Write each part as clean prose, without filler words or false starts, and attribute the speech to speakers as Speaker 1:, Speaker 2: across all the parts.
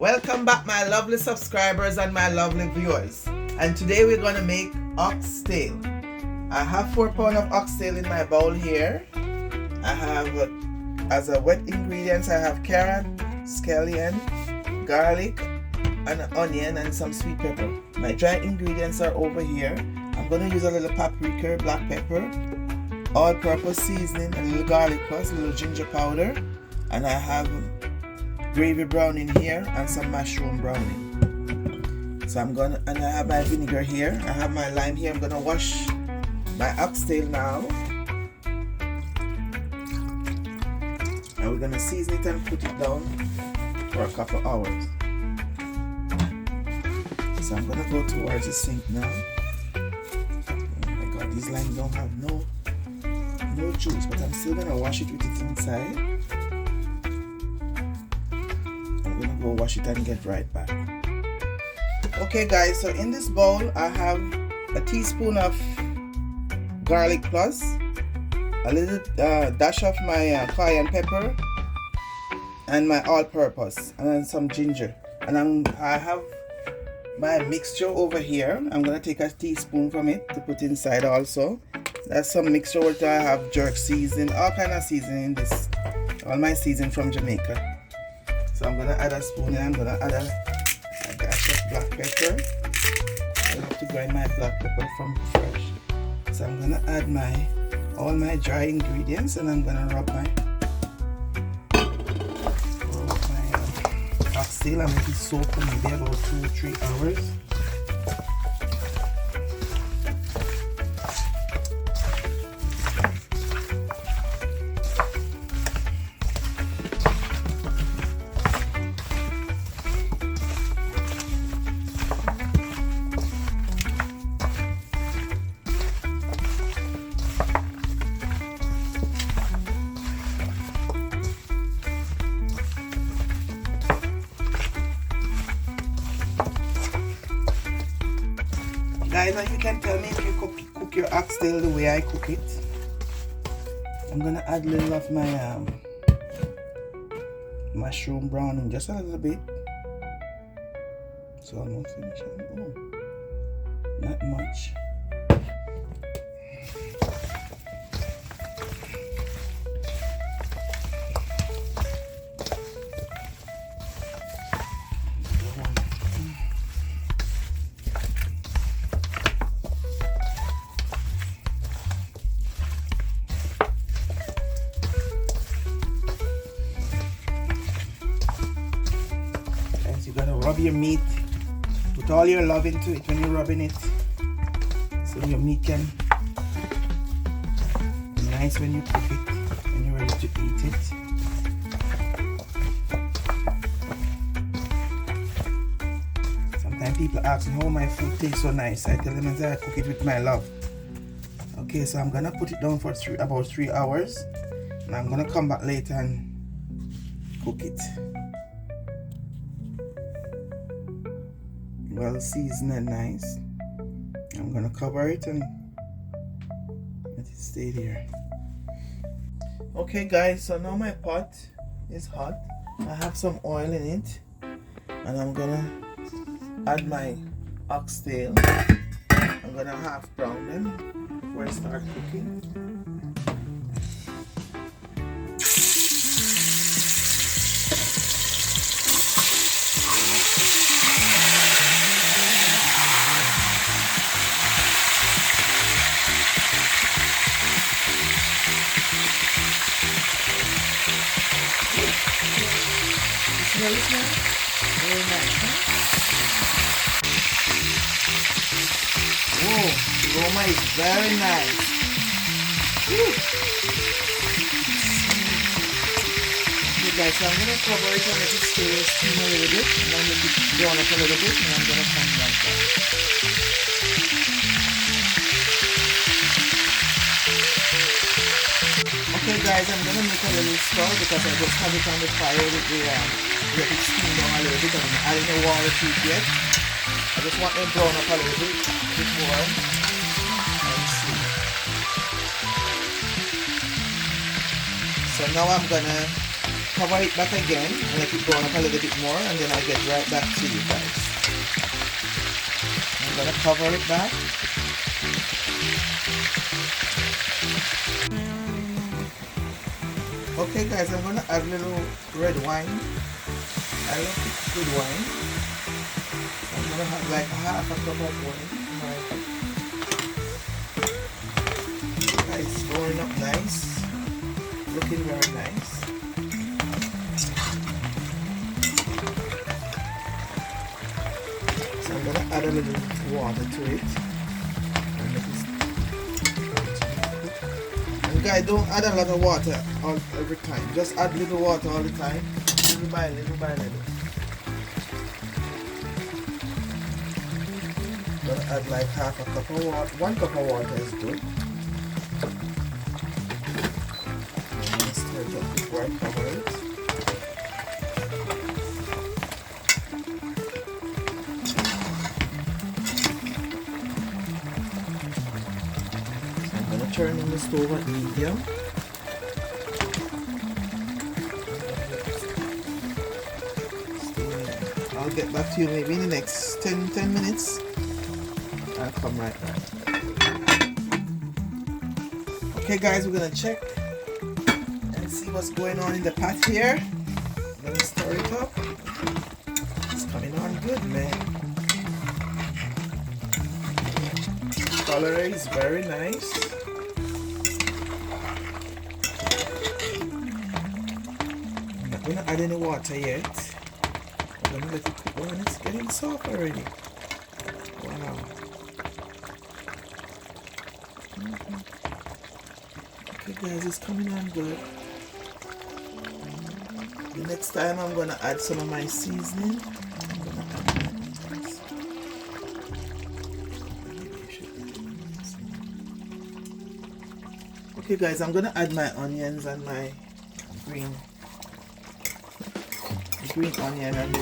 Speaker 1: Welcome back, my lovely subscribers and my lovely viewers. And today we're going to make oxtail. I have 4 pounds of oxtail in my bowl here. I have, as a wet ingredients, I have carrot, scallion, garlic, and onion, and some sweet pepper. My dry ingredients are over here. I'm going to use a little paprika, black pepper, all-purpose seasoning, a little garlic plus, a little ginger powder, and I have gravy browning here and some mushroom browning. So and I have my vinegar here. I have my lime here. I'm gonna wash my oxtail now, and we're gonna season it and put it down for a couple hours. So I'm gonna go towards the sink now. Oh my god, these limes don't have no juice, but I'm still gonna wash it with it inside. I'm gonna go wash it and get right back. Okay guys, so in this bowl I have a teaspoon of garlic plus, a little dash of my cayenne pepper, and my all-purpose, and then some ginger. And I have my mixture over here. I'm gonna take a teaspoon from it to put inside also. That's some mixture which I have jerk seasoning, all kind of seasoning in this. All my seasoning from Jamaica. So I'm gonna add a spoon and I'm gonna add a dash of black pepper. I have to grind my black pepper from fresh. So I'm gonna add all my dry ingredients, and I'm gonna rub my oxtail and make it soak for maybe about 2-3 hours. Guys, if you can tell me if you cook your oxtail the way I cook it. I'm gonna add a little of my mushroom browning, just a little bit. So I'm not finishing. Oh, not much. You gotta rub your meat, put all your love into it when you're rubbing it, so your meat can be nice when you cook it, when you're ready to eat it. Sometimes people ask me how my food tastes so nice. I tell them that I cook it with my love. Okay, so I'm gonna put it down for about 3 hours, and I'm gonna come back later and cook it. Well seasoned and nice. I'm gonna cover it and let it stay there. Okay guys, so now my pot is hot. I have some oil in it, and I'm gonna add my oxtail. I'm gonna half brown them before I start cooking. Smell it now? Very nice, huh? Whoa, the aroma is very nice. Woo. Okay guys, so I'm going to cover it and let it steam a little bit, and then let it brown up a little bit, and I'm going to come back down. Okay guys, I'm going to make a little stir because I just have it on the fire with the let it steam down a little bit. I'm not adding the water to it yet. I just want them brown up a little bit before I see. So now I'm gonna cover it back again and let it go up a little bit more, and then I'll get right back to you guys. I'm gonna cover it back. Okay guys, I'm gonna add a little red wine. I love good wine. I'm gonna have like half a cup of wine. It's going up nice. Looking very nice. So I'm gonna add a little water to it. And guys, don't add a lot of water every time. Just add little water all the time. Little by little by little. Gonna add like half a cup of water. 1 cup of water is good. I'm gonna stir it up before I cover it. So I'm gonna turn on the stove at medium. I'll get back to you maybe in the next 10 minutes. I'll come right back. Okay guys, we're gonna check and see what's going on in the pot here. I'm gonna stir it up. It's coming on good, man. The color is very nice. I'm not gonna add any water yet. I'm gonna let it cook when it's getting soft already. Wow. Okay guys, it's coming on good. The next time I'm gonna add some of my seasoning. I'm gonna add this. Okay guys, I'm gonna add my onions and my green onion and the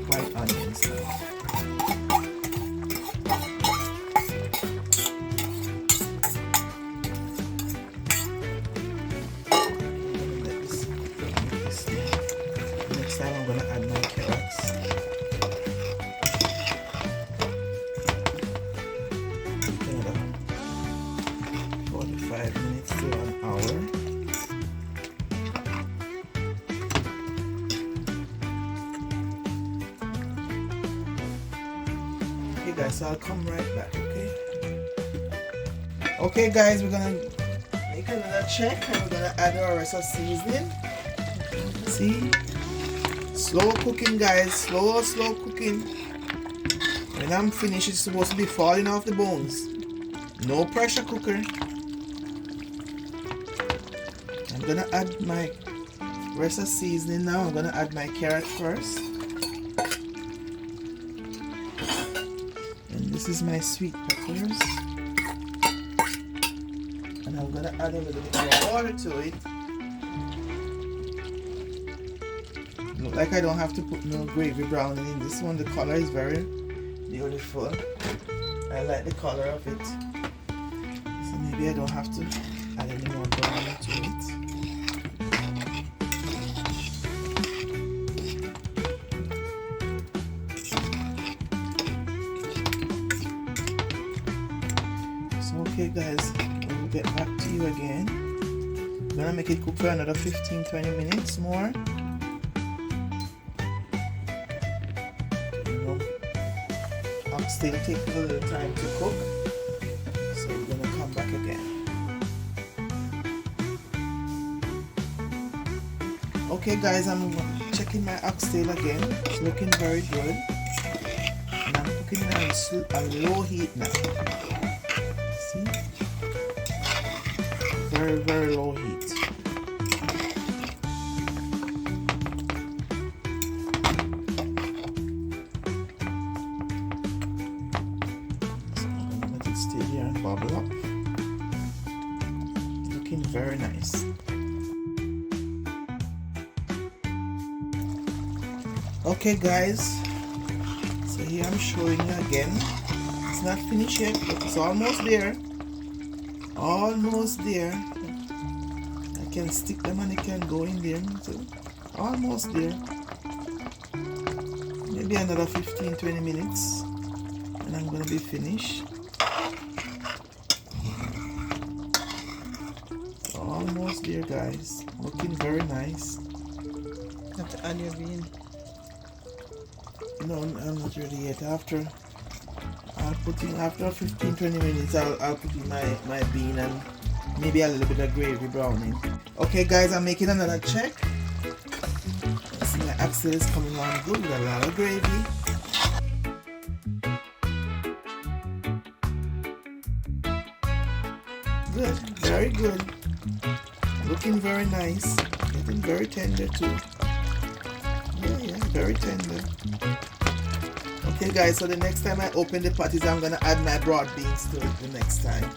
Speaker 1: white onions now. Next time I'm gonna add my carrots. Another 45 minutes to an hour. Guys, so I'll come right back. Okay guys, we're gonna make another check and we're gonna add our rest of seasoning. See, slow cooking guys, slow cooking. When I'm finished, it's supposed to be falling off the bones. No pressure cooker. I'm gonna add my rest of seasoning now. I'm gonna add my carrot first. This is my sweet peppers, and I'm gonna add a little bit more water to it. Look like I don't have to put no gravy browning in this one. The color is very beautiful. I like the color of it, so maybe I don't have to add any more browning to it. Okay guys, we'll get back to you again. I'm gonna make it cook for another 15-20 minutes more. You know, oxtail take a little time to cook, so we're gonna come back again. Okay guys, I'm checking my oxtail again. It's looking very good, and I'm cooking it on low heat now. Very low heat. So I'm gonna let it stay here and bubble up. Looking very nice. Okay guys, so here I'm showing you again. It's not finished yet, but it's almost there. Almost there. I can stick them and it can go in there. So almost there. Maybe another 15-20 minutes and I'm gonna be finished. Almost there, guys. Looking very nice.
Speaker 2: Have to add your bean.
Speaker 1: No, I'm not ready yet. After 15-20 minutes I'll put in my bean and maybe a little bit of gravy browning. Okay guys, I'm making another check. Let's see, my oxtail is coming along good with a lot of gravy. Good, very good. Looking very nice. Getting very tender too. Yeah, very tender. Okay guys, so the next time I open the pot is I'm gonna add my broad beans to it the next time.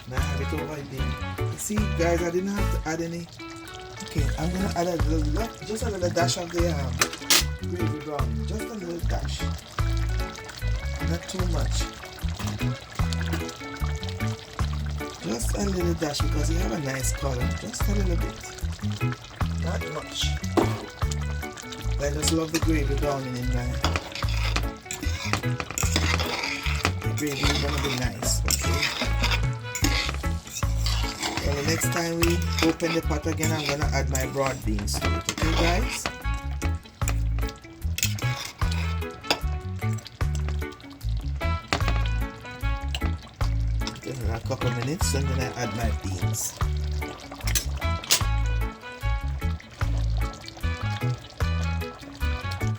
Speaker 1: Now I have it over there. See guys, I didn't have to add any. Okay, I'm gonna add just a little dash of the gravy brown. Just a little dash. Not too much. Just a little dash because you have a nice color. Just a little bit. Not much. I just love the gravy browning in there. The gravy is gonna be nice, okay? And the next time we open the pot again, I'm gonna add my broad beans to it, okay guys? Then a couple minutes and then I add my beans.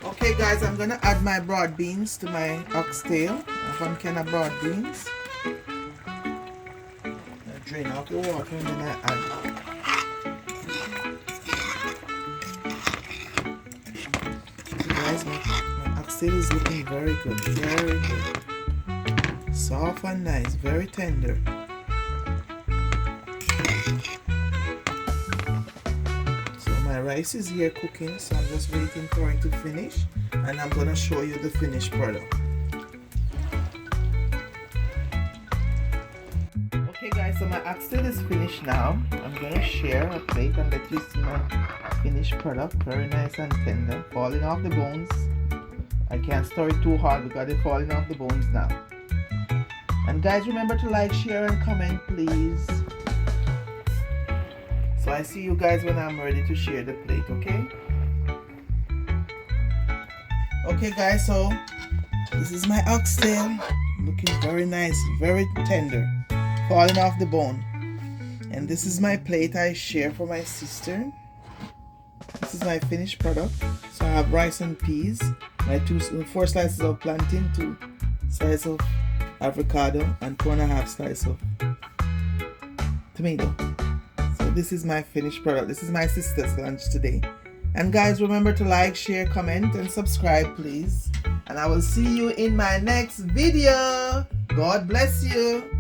Speaker 1: Okay guys, I'm gonna add my broad beans to my oxtail. I have one can of broad beans. I drain out the water and then I add. Okay guys, my oxtail is looking very good, very good. Soft and nice, very tender. My rice is here cooking, so I'm just waiting for it to finish and I'm gonna show you the finished product. Okay guys, so my oxtail is finished now. I'm gonna share a plate and let you see my finished product. Very nice and tender, falling off the bones. I can't stir it too hard because they're falling off the bones now. And guys, remember to like, share and comment please. So I see you guys when I'm ready to share the plate, okay? Okay guys, so this is my oxtail. Looking very nice, very tender, falling off the bone. And this is my plate I share for my sister. This is my finished product. So I have rice and peas, my 4 slices of plantain, 2 slices of avocado, and 2.5 slices of tomato. This is my finished product. This is my sister's lunch today. And guys, remember to like, share, comment, and subscribe, please. And I will see you in my next video. God bless you.